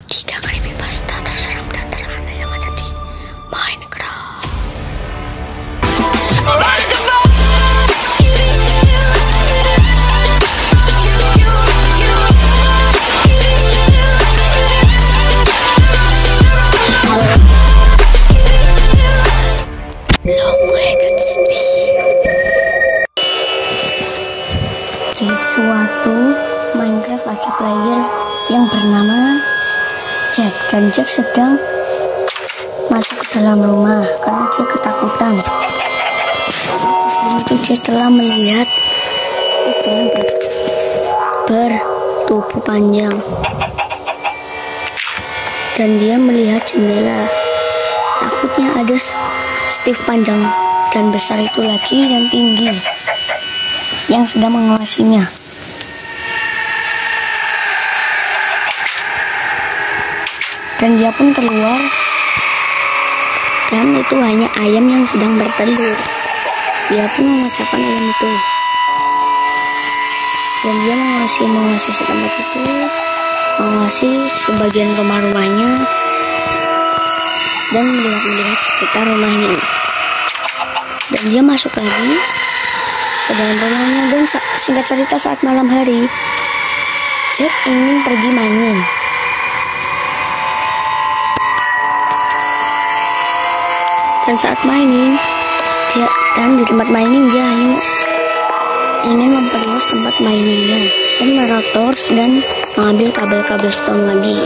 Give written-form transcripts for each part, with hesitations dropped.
3 creepypasta terseram dan teraneh yang ada di Minecraft. Long-legged Steve. Di suatu Minecraft ada player yang bernama Jack, dan Jack sedang masuk ke dalam rumah karena dia ketakutan. Sebelum itu dia telah melihat Steve bertubuh panjang, dan dia melihat jendela. Takutnya ada Steve panjang dan besar itu lagi dan tinggi yang sedang mengawasinya. Dan dia pun keluar, dan itu hanya ayam yang sedang bertelur. Dia pun memecahkan ayam itu, dan dia mengawasi setempat itu, mengawasi sebagian rumah-rumahnya, dan melihat sekitar rumahnya. Dan dia masuk lagi ke dalam rumahnya, dan singkat cerita saat malam hari Jack ingin pergi main. Dan saat mining, di tempat mining dia ingin memperluas tempat miningnya, dan merotor dan mengambil kabel-kabel stone lagi.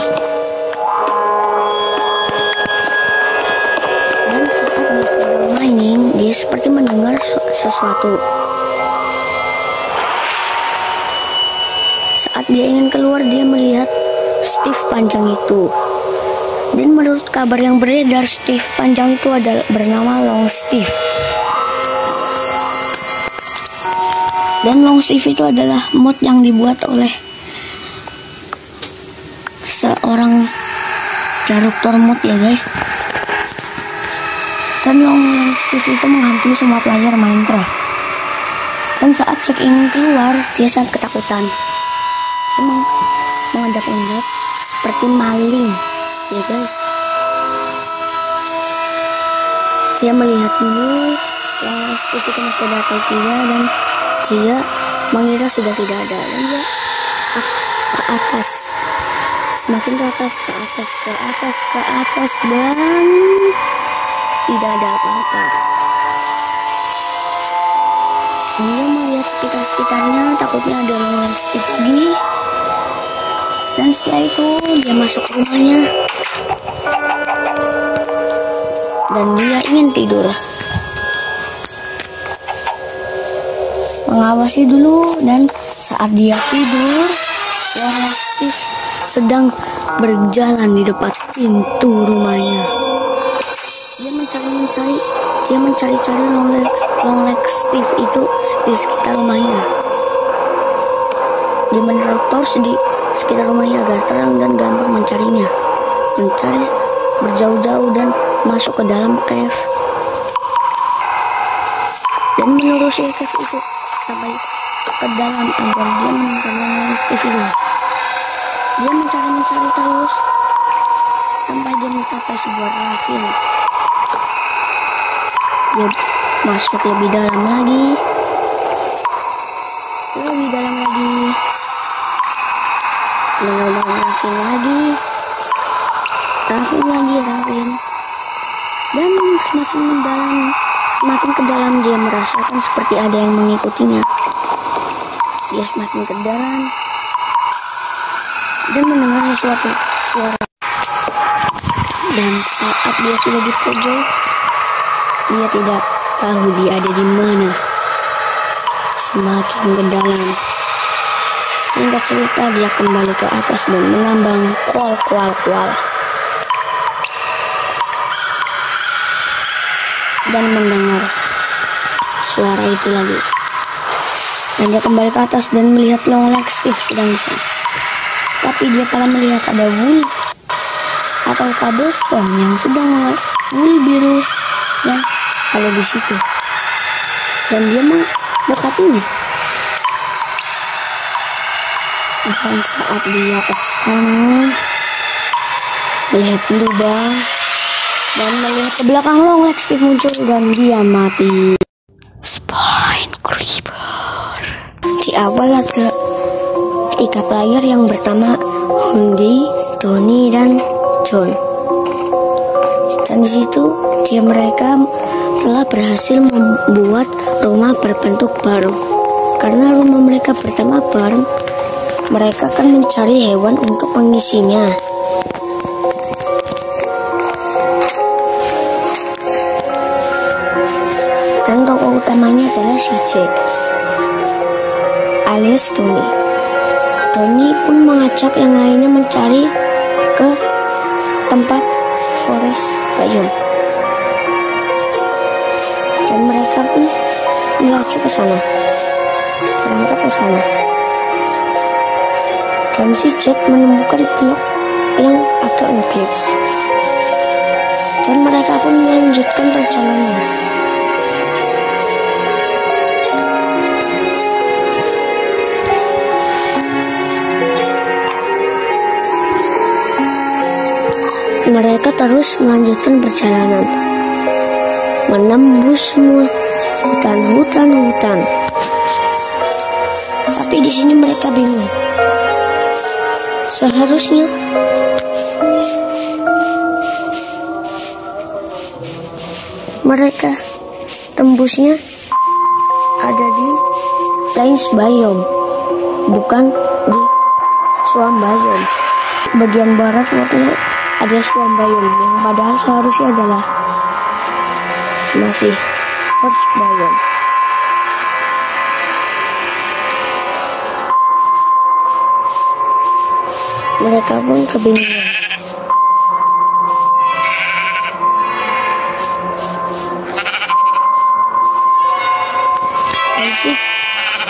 Dan saat dia sedang mining, dia seperti mendengar sesuatu. Saat dia ingin keluar, dia melihat Steve panjang itu. Dan menurut kabar yang beredar, Steve panjang itu adalah bernama Long Steve. Dan Long Steve itu adalah mod yang dibuat oleh seorang koruptor mod ya guys. Dan Long Steve itu menghantui semua player Minecraft. Dan saat Jack ingin keluar, dia sangat ketakutan. Dia mengendap-endap seperti maling ya guys. Dia melihat dulu Long Steve itu masih ada atau tidak, dan dia mengira sudah tidak ada, dan dia ke atas, semakin ke atas, dan tidak ada apa-apa. Dia melihat sekitar-sekitarnya, takutnya ada Long Steve lagi. Dan setelah itu dia masuk ke rumahnya, dan dia ingin tidur. Mengawasi dulu, dan saat dia tidur, Long Steve sedang berjalan di depan pintu rumahnya. Dia mencari-cari Long Steve itu di sekitar rumahnya. Dia menerotor di sekitar rumahnya agar terang dan gampang mencarinya. Mencari berjauh-jauh dan masuk ke dalam cave, dan menerusi cave itu sampai ke dalam agar dia menemukan Long Steve itu. Dia mencari terus sampai dia mencapai sebuah ravin. Dia masuk lebih dalam lagi, ravin, dan semakin ke dalam dia merasakan seperti ada yang mengikutinya. Dia semakin ke dalam dan mendengar sesuatu suara, dan saat dia sudah di pojok, dia tidak tahu dia ada di mana. Semakin ke dalam, singkat cerita dia kembali ke atas dan mengambang kual dan mendengar suara itu lagi. Dan dia kembali ke atas dan melihat Long Steve sedang di sana. Tapi dia malah melihat ada wool atau cobblestone yang sedang wool biru yang ada di situ. Dan dia mendekatinya. Dan saat dia ke sana, melihat lubang dan melihat ke belakang Long Legs Steve muncul dan dia mati. Spine Creeper. Di awal ada 3 player yang pertama Hundi, Tony, dan John. Dan di situ mereka telah berhasil membuat rumah berbentuk barn. Karena rumah mereka pertama barn, mereka akan mencari hewan untuk mengisinya. Dan tokoh utamanya adalah si Jack alias Tony. Tony pun mengajak yang lainnya mencari ke tempat forest bayam. Dan mereka pun melaju ke sana. Berangkat ke sana. Dan si Jack menemukan blok yang agak ngeglip. Dan mereka pun melanjutkan perjalanan. Mereka terus melanjutkan perjalanan, menembus semua hutan. Tapi di sini mereka bingung. Seharusnya mereka tembusnya ada di Plains Biome, bukan di Swamp Biome. Bagian barat waktunya ada Swamp Biome yang padahal seharusnya adalah masih Forest Biome. Mereka pun kebingungan. Dan si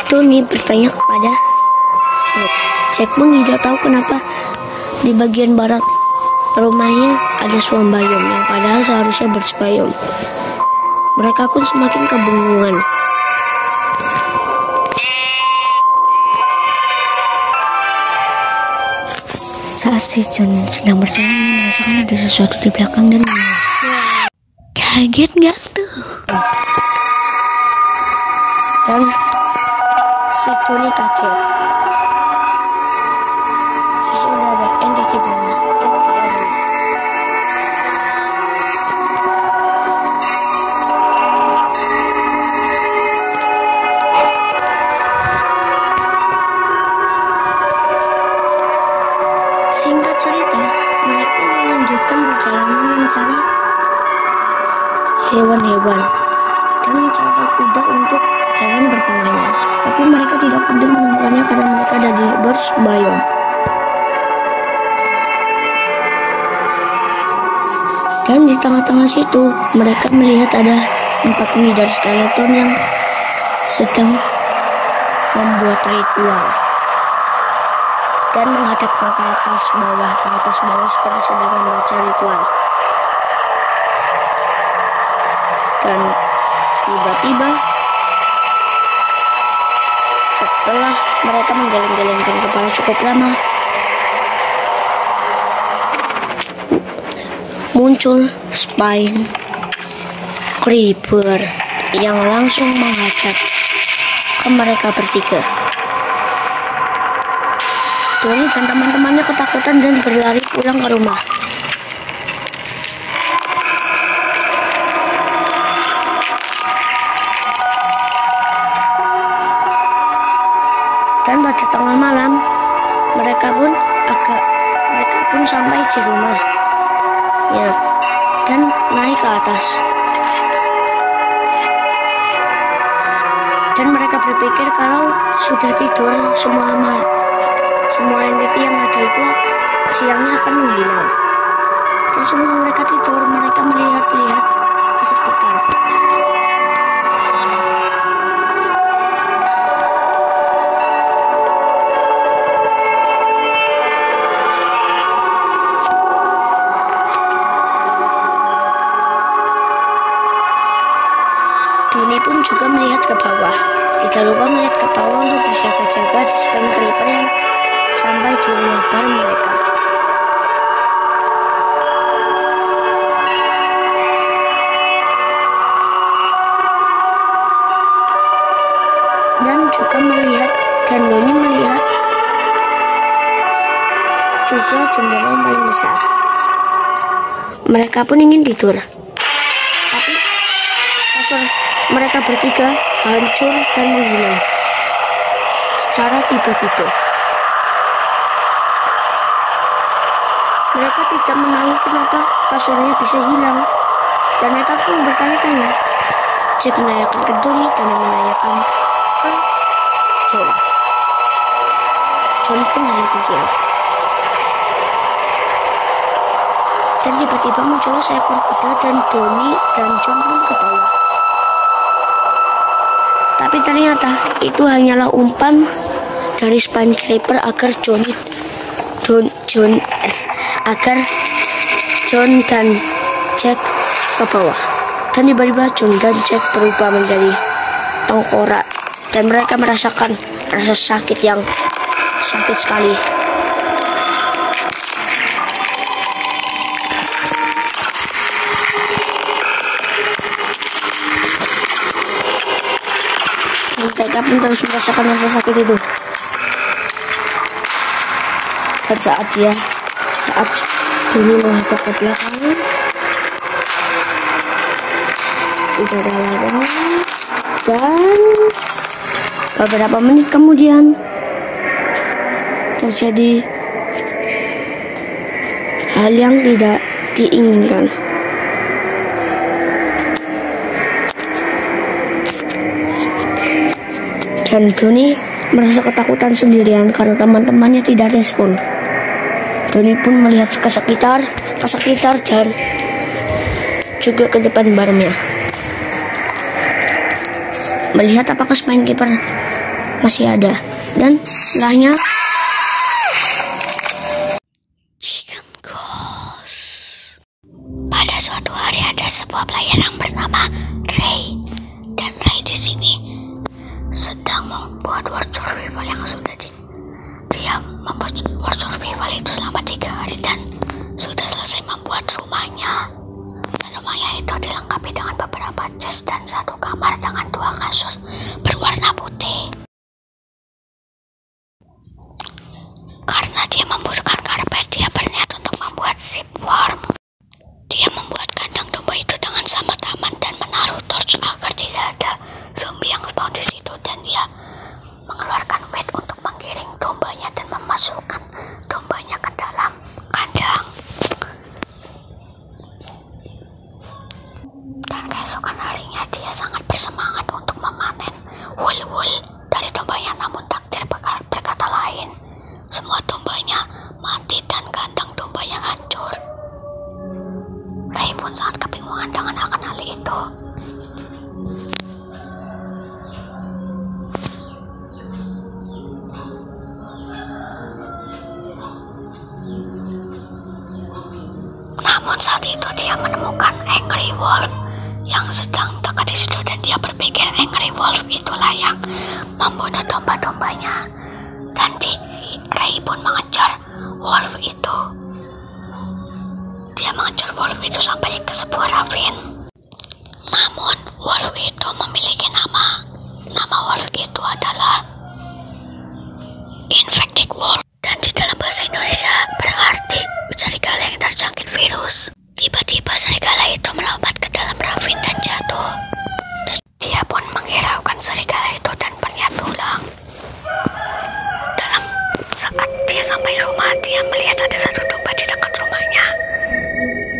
Tony bertanya kepada Jack. Jack pun tidak tahu kenapa di bagian barat rumahnya ada Swamp Biome yang padahal seharusnya Birch Biome. Mereka pun semakin kebingungan. Saat si John sedang berjalan, merasakan ada sesuatu di belakang dan kaget nggak tuh? Dan si Tony kaget. Sisi udah ada entity bawah. Singkat cerita, mereka melanjutkan perjalanan mencari hewan-hewan dan mencari kuda untuk hewan pertamanya. Tapi mereka tidak mudah menemukannya karena mereka ada di Birch Biome. Dan di tengah-tengah situ, mereka melihat ada 4 wither skeleton yang sedang membuat ritual dan menghadap ke atas bawah seperti sedang membaca ritual. Dan tiba-tiba setelah mereka menggeleng-gelengkan kepala cukup lama, muncul Spine Creeper yang langsung menghadap ke mereka bertiga. Tony dan teman-temannya ketakutan dan berlari pulang ke rumah. Dan pada tengah malam, mereka pun sampai di rumah. Ya, dan naik ke atas. Dan mereka berpikir kalau sudah tidur semua entity yang ada itu siangnya akan menghilang. Dan sebelum mereka tidur, mereka melihat-lihat ke sekitar. Tony pun juga melihat ke bawah. Tidak lupa melihat ke bawah untuk berjaga-jaga di Spine Creeper yang sampai di rumah bar mereka. mereka melihat dan Doni melihat juga jendela yang paling besar. Mereka pun ingin tidur, tapi kasur mereka bertiga hancur dan menghilang secara tiba-tiba. Mereka tidak menahu kenapa kasurnya bisa hilang, dan mereka pun bertanya-tanya. Jack menanyakan ke Doni dan menanyakan ke John. John pun hanya terdiam. Dan tiba-tiba muncul seekor kuda dan Doni dan John pun ke bawah. Tapi ternyata itu hanyalah umpan dari Spine Creeper agar John dan Jack ke bawah. Dan tiba-tiba John dan Jack berubah menjadi tengkorak dan mereka merasakan rasa sakit yang sakit sekali. Dan mereka pun terus merasakan rasa sakit itu. Dan saat Doni menghadap ke belakang, tidak ada lawan, dan beberapa menit kemudian terjadi hal yang tidak diinginkan. Dan Doni merasa ketakutan sendirian karena teman-temannya tidak respon. Doni pun melihat ke sekitar dan juga ke depan barnya, melihat apakah Spine Keeper masih ada. Dan setelahnya Chicken Ghost. Pada suatu hari ada sebuah player yang bernama Ray, dan Ray di sini sedang membuat world survival yang sudah dia membuat world survival itu selama 3 hari dan sudah selesai membuat rumahnya. Dan rumahnya itu dilengkapi dengan beberapa chest dan satu kamar dengan 2 kasur berwarna putih. Karena dia membutuhkan karpet, dia berniat untuk membuat sheep farm. Dia membuat kandang domba itu dengan sangat aman dan menaruh torch agar tidak ada zombie yang spawn di situ, dan dia mengeluarkan weight untuk menggiring dombanya dan memasukkan dombanya ke dalam kandang. Dan keesokan harinya dia sangat bersemangat untuk memanen wool dari dombanya, namun takdir berkata lain. Semua dombanya mati dan kandang dombanya hancur. Ray pun sangat kebingungan dengan akan hal itu. Namun saat itu dia menemukan Angry Wolf yang sedang dekat di situ, dan dia berpikir Angry Wolf itulah yang membunuh domba-dombanya. Dan Ray pun mengejar wolf itu. Dia mengejar wolf itu sampai ke sebuah ravin. Namun wolf itu memiliki nama. Nama wolf itu adalah Infected Wolf, dan di dalam bahasa Indonesia berarti serigala yang terjangkit virus. Tiba-tiba serigala itu melompat ke dalam ravin dan jatuh. Dan dia pun menghiraukan serigala itu dan berniat pulang. Saat dia sampai rumah, dia melihat ada satu domba di dekat rumahnya.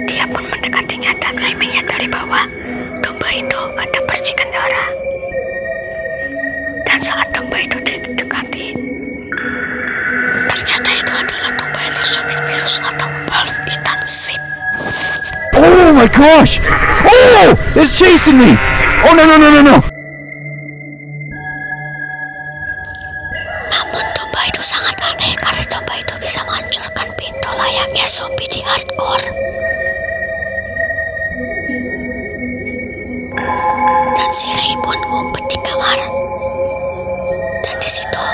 Dia pun mendekatinya dan Ray menyadari bahwa domba itu ada percikan darah. Dan saat domba itu didekati, ternyata itu adalah domba yang terjangkit virus atau wolf eaten sheep. Oh my gosh! Oh! It's chasing me! Oh no! Namun domba itu sangat aneh karena domba itu bisa menghancurkan pintu layaknya zombie di hardcore. Dan si Ray pun ngumpet di kamar. Dan di situ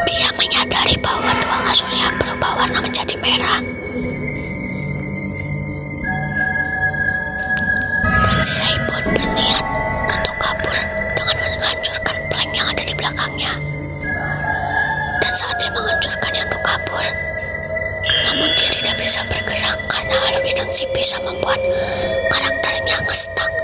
dia menyadari bahwa 2 kasurnya berubah warna menjadi merah. Dan si Ray pun berniat untuk kabur dengan menghancurkan plank yang ada di belakangnya. bergerak karena hal si bisa membuat karakternya nge-stuck.